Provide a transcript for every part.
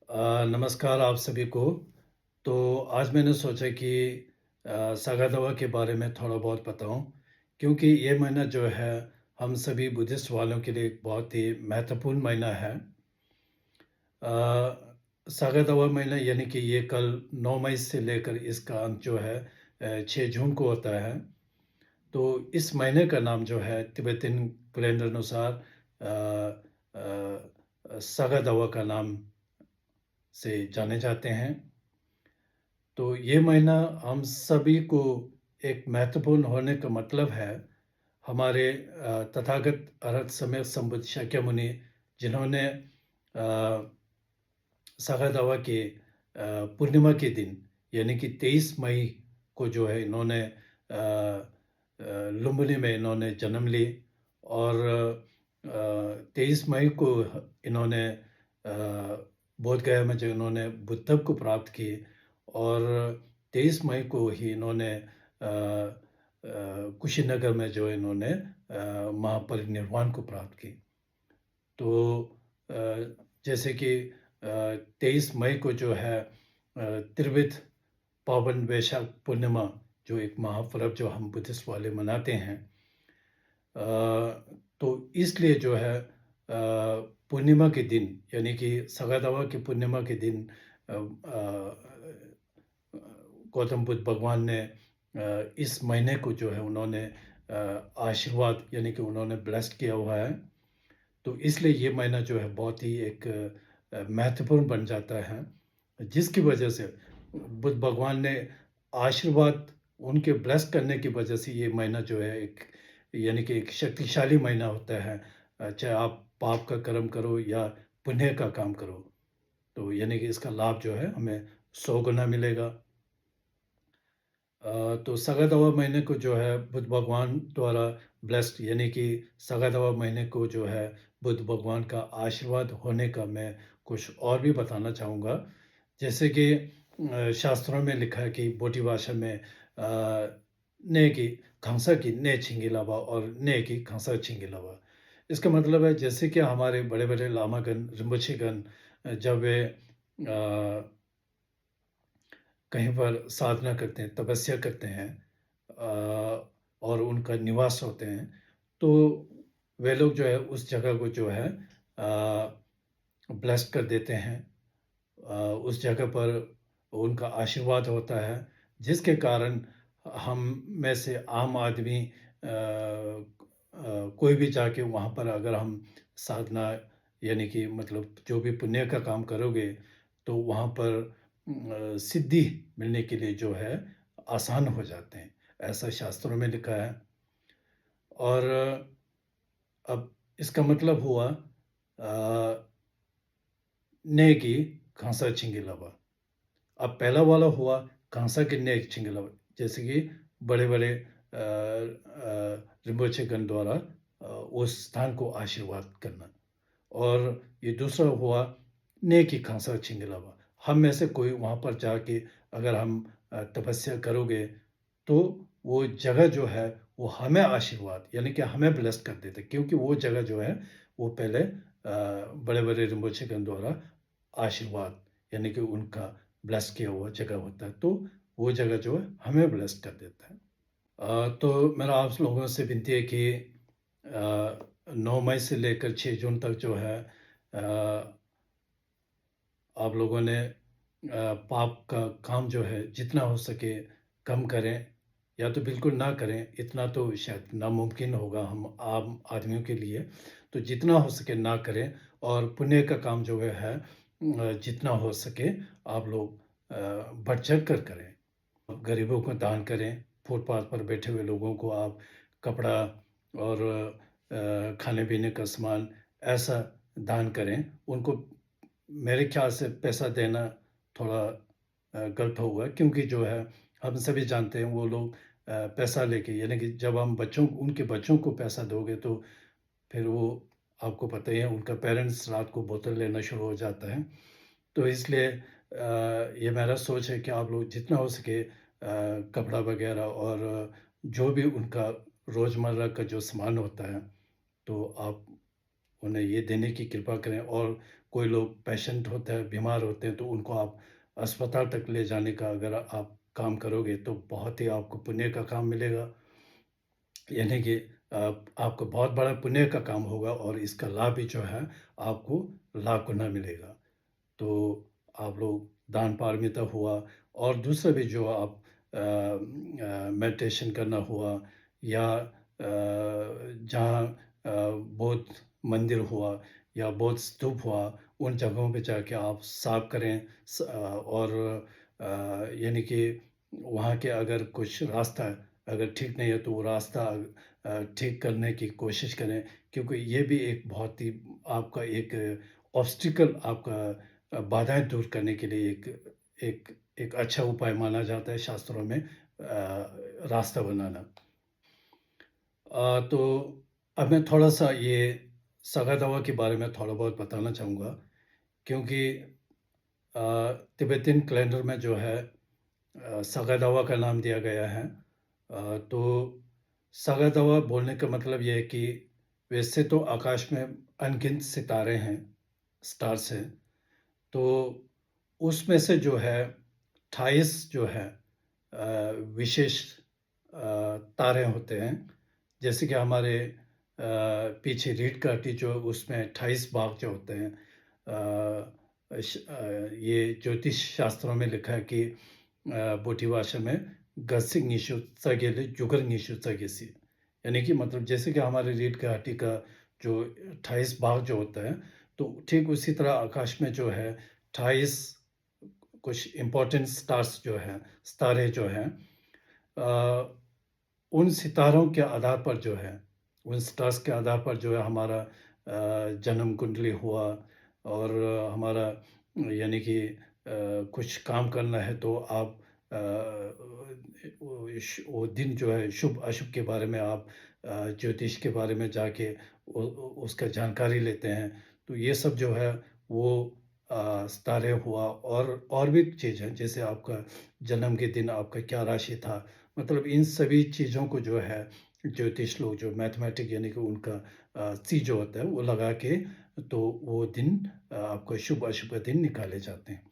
नमस्कार आप सभी को। तो आज मैंने सोचा कि सागा दावा के बारे में थोड़ा बहुत बताऊँ, क्योंकि ये महीना जो है हम सभी बुद्धिस्ट वालों के लिए एक बहुत ही महत्वपूर्ण महीना है। सागा दावा महीना यानी कि ये कल 9 मई से लेकर इसका अंत जो है 6 जून को होता है। तो इस महीने का नाम जो है तिब्बतन कैलेंडर अनुसार सागा दावा का नाम से जाने जाते हैं। तो ये महीना हम सभी को एक महत्वपूर्ण होने का मतलब है, हमारे तथागत अरहत समय संबुद्ध शाक्यमुनि जिन्होंने सागा दावा के पूर्णिमा के दिन यानी कि 23 मई को जो है इन्होंने लुम्बिनी में इन्होंने जन्म ली और 23 मई को इन्होंने बोध गया में जो इन्होंने बुद्धत्व को प्राप्त की और 23 मई को ही इन्होंने कुशीनगर में जो इन्होंने महापरिनिर्वाण को प्राप्त की। तो अ, जैसे कि 23 मई को जो है त्रिविध पावन वैशाख पूर्णिमा जो एक महापर्व जो हम बुद्धिस्ट वाले मनाते हैं। तो इसलिए जो है पूर्णिमा के दिन यानी कि सगादावा की पूर्णिमा के दिन गौतम बुद्ध भगवान ने इस महीने को जो है उन्होंने आशीर्वाद यानी कि उन्होंने ब्लेस्ड किया हुआ है। तो इसलिए ये महीना जो है बहुत ही एक महत्वपूर्ण बन जाता है, जिसकी वजह से बुद्ध भगवान ने आशीर्वाद उनके ब्लेस करने की वजह से ये महीना जो है एक यानी कि एक शक्तिशाली महीना होता है। चाहे आप पाप का कर्म करो या पुण्य का काम करो, तो यानी कि इसका लाभ जो है हमें 100 गुना मिलेगा। तो सगादवा महीने को जो है बुद्ध भगवान द्वारा ब्लेस्ड यानी कि सगादवा महीने को जो है बुद्ध भगवान का आशीर्वाद होने का मैं कुछ और भी बताना चाहूँगा। जैसे कि शास्त्रों में लिखा है कि बोटी भाषा में ने की खांसा की ने छिंगिलावा और ने की खांसा छिंगिलावा। इसका मतलब है जैसे कि हमारे बड़े-बड़े लामागण, रिम्पोछेगण जब वे कहीं पर साधना करते हैं, तपस्या करते हैं और उनका निवास होते हैं, तो वे लोग जो है उस जगह को जो है ब्लेस्ड कर देते हैं। उस जगह पर उनका आशीर्वाद होता है, जिसके कारण हम में से आम आदमी कोई भी जाके वहाँ पर अगर हम साधना यानी कि मतलब जो भी पुण्य का काम करोगे, तो वहाँ पर सिद्धि मिलने के लिए जो है आसान हो जाते हैं, ऐसा शास्त्रों में लिखा है। और अब इसका मतलब हुआ नेकी खांसा छिंगिलावा। अब पहला वाला हुआ खांसा के नेक छिंगिलावा, जैसे कि बड़े-बड़े रिम्पोछेगण द्वारा उस स्थान को आशीर्वाद करना। और ये दूसरा हुआ नेकी खांसा छिंगिलावा। हम में से कोई वहाँ पर जाके अगर हम तपस्या करोगे, तो वो जगह जो है वो हमें आशीर्वाद यानी कि हमें ब्लेस्ड कर देता है, क्योंकि वो जगह जो है वो पहले बड़े-बड़े रिम्पोछेगण द्वारा आशीर्वाद यानी कि उनका ब्लेस किया हुआ जगह होता है, तो वो जगह जो है हमें ब्लेस कर देता है। तो मेरा आप लोगों से विनती है कि 9 मई से लेकर 6 जून तक जो है आप लोगों ने पाप का काम जो है जितना हो सके कम करें या तो बिल्कुल ना करें, इतना तो शायद नामुमकिन होगा हम आम आदमियों के लिए। तो जितना हो सके ना करें और पुण्य का काम जो है जितना हो सके आप लोग बढ़-चढ़ कर करें। गरीबों को दान करें, फुटपाथ पर बैठे हुए लोगों को आप कपड़ा और खाने-पीने का सामान ऐसा दान करें। उनको मेरे ख़्याल से पैसा देना थोड़ा गलत होगा, क्योंकि जो है हम सभी जानते हैं वो लोग पैसा लेके यानी कि जब हम बच्चों उनके बच्चों को पैसा दोगे तो फिर वो आपको पता ही है उनका पेरेंट्स रात को बोतल लेना शुरू हो जाता है। तो इसलिए ये मेरा सोच है कि आप लोग जितना हो सके कपड़ा वग़ैरह और जो भी उनका रोज़मर्रा का जो सामान होता है, तो आप उन्हें ये देने की कृपा करें और कोई लोग पेशेंट होते हैं, बीमार होते हैं, तो उनको आप अस्पताल तक ले जाने का अगर आप काम करोगे, तो बहुत ही आपको पुण्य का काम मिलेगा। यानी कि आपको बहुत बड़ा पुण्य का काम होगा और इसका लाभ भी जो है, आपको लाख गुना मिलेगा। तो आप लोग दान पारमिता हुआ और दूसरा भी जो आप मेडिटेशन करना हुआ या जहाँ बौद्ध मंदिर हुआ या बौद्ध स्तूप हुआ, उन जगहों पे जाके आप साफ करें और यानी कि वहाँ के अगर कुछ रास्ता अगर ठीक नहीं है, तो वो रास्ता ठीक करने की कोशिश करें, क्योंकि ये भी एक बहुत ही आपका एक ऑब्स्टिकल आपका बाधाएँ दूर करने के लिए एक एक अच्छा उपाय माना जाता है शास्त्रों में रास्ता बनाना। तो अब मैं थोड़ा-सा ये सगा-दवा के बारे में थोड़ा बहुत बताना चाहूँगा, क्योंकि अ, तिब्बतन कैलेंडर में जो है सगा-दवा का नाम दिया गया है। तो सगा-दवा बोलने का मतलब ये है कि वैसे तो आकाश में अनगिनत सितारे हैं, स्टार्स हैं। तो उसमें से जो है 28 जो है विशेष तारे होते हैं। जैसे कि हमारे पीछे रीड कार्टी जो उसमें 28 भाग जो होते हैं। ये ज्योतिष शास्त्रों में लिखा है कि बोटी भाषा में गसिंग सगेले जुगर सगेसी, यानी कि मतलब जैसे कि हमारे रीड कार्टी का जो 28 भाग जो होता है, तो ठीक उसी तरह आकाश में जो है 28 कुछ इम्पोर्टेंट स्टार्स जो हैं, सितारे जो हैं, अ, उन सितारों के आधार पर जो है, उन स्टार्स के आधार पर जो है हमारा जन्म कुंडली हुआ और हमारा यानी कि कुछ काम करना है, तो आप वो दिन जो है शुभ-अशुभ के बारे में आप ज्योतिष के बारे में जाके उसका जानकारी लेते हैं। तो ये सब जो है वो सितारे हुआ और भी चीज़ है, जैसे आपका जन्म के दिन आपका क्या राशि था। मतलब इन सभी चीज़ों को जो है ज्योतिष लोग जो मैथमेटिक यानी कि उनका सी जो होता है वो लगा के, तो वो दिन आपका शुभ-अशुभ का दिन निकाले जाते हैं।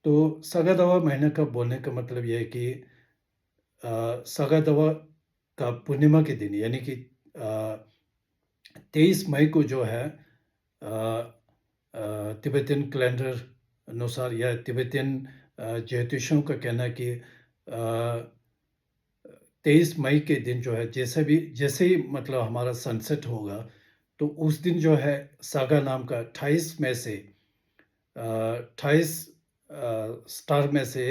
तो सगा-दवा महीने का बोलने का मतलब ये है कि सगा-दवा का पूर्णिमा के दिन यानी कि अ, 23 मई को जो है अ तिब्बतन कैलेंडर अनुसार या तिब्बतन ज्योतिषियों का कहना है कि 23 मई के दिन जो है जैसे ही मतलब हमारा सनसेट होगा, तो उस दिन जो है सागा नाम का 28 में से 28 स्टार में से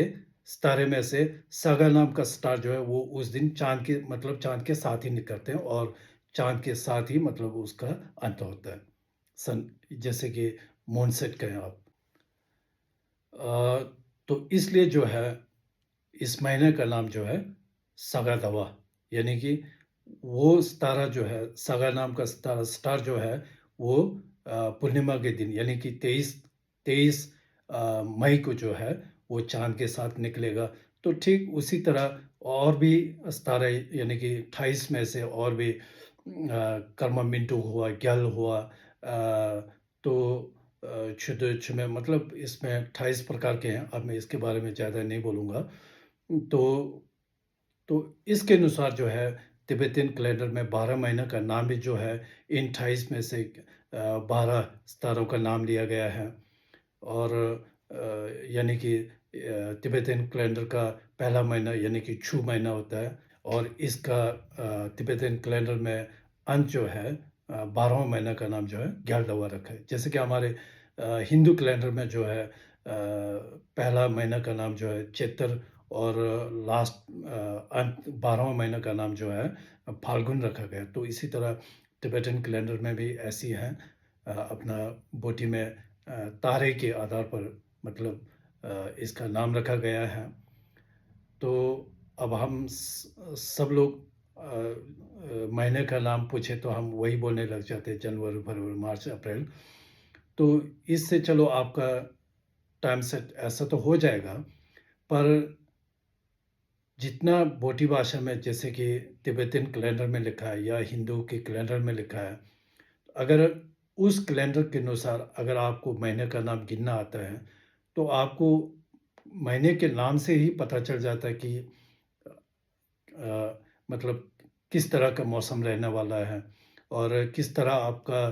सितारे में से सागा नाम का स्टार जो है वो उस दिन चाँद के साथ ही निकलते हैं और चाँद के साथ ही मतलब उसका अंत होता है। सन जैसे कि मून सेट कहें आप। तो इसलिए जो है इस महीने का नाम जो है सगा-दवा, यानी कि वो सितारा जो है सगा नाम का सितारा स्टार जो है वो पूर्णिमा के दिन यानी कि 23 मई को जो है वो चाँद के साथ निकलेगा। तो ठीक उसी तरह और भी सितारे यानी कि 28 में से और भी कर्ममिंटू हुआ, ग्याल हुआ, तो क्षुद्र मतलब इसमें 28 प्रकार के हैं। अब मैं इसके बारे में ज़्यादा नहीं बोलूँगा। तो तो इसके अनुसार जो है तिब्बतन कैलेंडर में 12 महीने का नाम भी जो है इन 28 में से 12 सितारों का नाम लिया गया है। और यानी कि तिब्बतन कैलेंडर का पहला महीना यानी कि छू महीना होता है और इसका तिब्बतन कैलेंडर में अंत जो है 12वाँ महीना का नाम जो है ग्यारहवा रखा है। जैसे कि हमारे हिंदू कैलेंडर में जो है पहला महीना का नाम जो है चैत्र और लास्ट अंत 12वाँ महीना का नाम जो है फाल्गुन रखा गया। तो इसी तरह तिब्बतन कैलेंडर में भी ऐसी हैं अपना बोटी में तारे के आधार पर मतलब इसका नाम रखा गया है। तो अब हम सब लोग महीने का नाम पूछे तो हम वही बोलने लग जाते हैं जनवरी, फरवरी, मार्च, अप्रैल। तो इससे चलो आपका टाइम सेट ऐसा तो हो जाएगा, पर जितना बोटी भाषा में जैसे कि तिब्बतन कैलेंडर में लिखा है या हिंदू के कैलेंडर में लिखा है, अगर उस कैलेंडर के अनुसार अगर आपको महीने का नाम गिनना आता है, तो आपको महीने के नाम से ही पता चल जाता है कि मतलब किस तरह का मौसम रहने वाला है और किस तरह आपका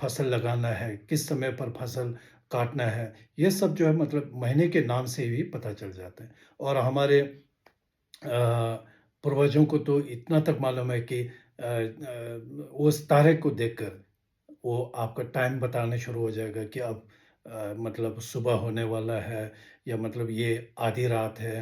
फसल लगाना है, किस समय पर फसल काटना है। ये सब जो है मतलब महीने के नाम से ही पता चल जाता है और हमारे पूर्वजों को तो इतना तक मालूम है कि उस तारे को देखकर वो आपका टाइम बताना शुरू हो जाएगा कि अब मतलब सुबह होने वाला है या मतलब ये आधी रात है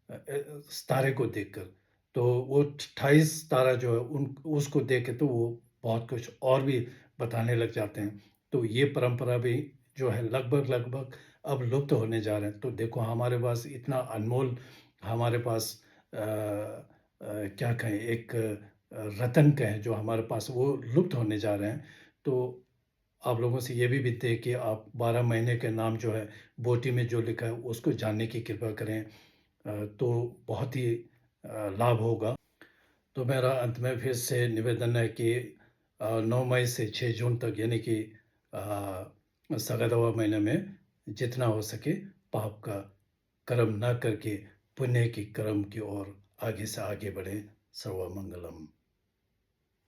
इस तारे को देखकर। तो वो 28 तारा जो है उन उसको देख के तो वो बहुत कुछ और भी बताने लग जाते हैं। तो ये परंपरा भी जो है लगभग-लगभग अब लुप्त होने जा रहे हैं। तो देखो हमारे पास इतना अनमोल हमारे पास क्या कहें एक रत्न कहें जो हमारे पास वो लुप्त होने जा रहे हैं। तो आप लोगों से ये भी विनती है कि आप 12 महीने के नाम जो है बोटी में जो लिखा है उसको जानने की कृपा करें। तो बहुत ही लाभ होगा। तो मेरा अंत में फिर से निवेदन है कि 9 मई से 6 जून तक यानी कि सगदवा महीने में जितना हो सके पाप का कर्म ना करके पुण्य की कर्म की ओर आगे से आगे बढ़ें। सर्वमंगलम।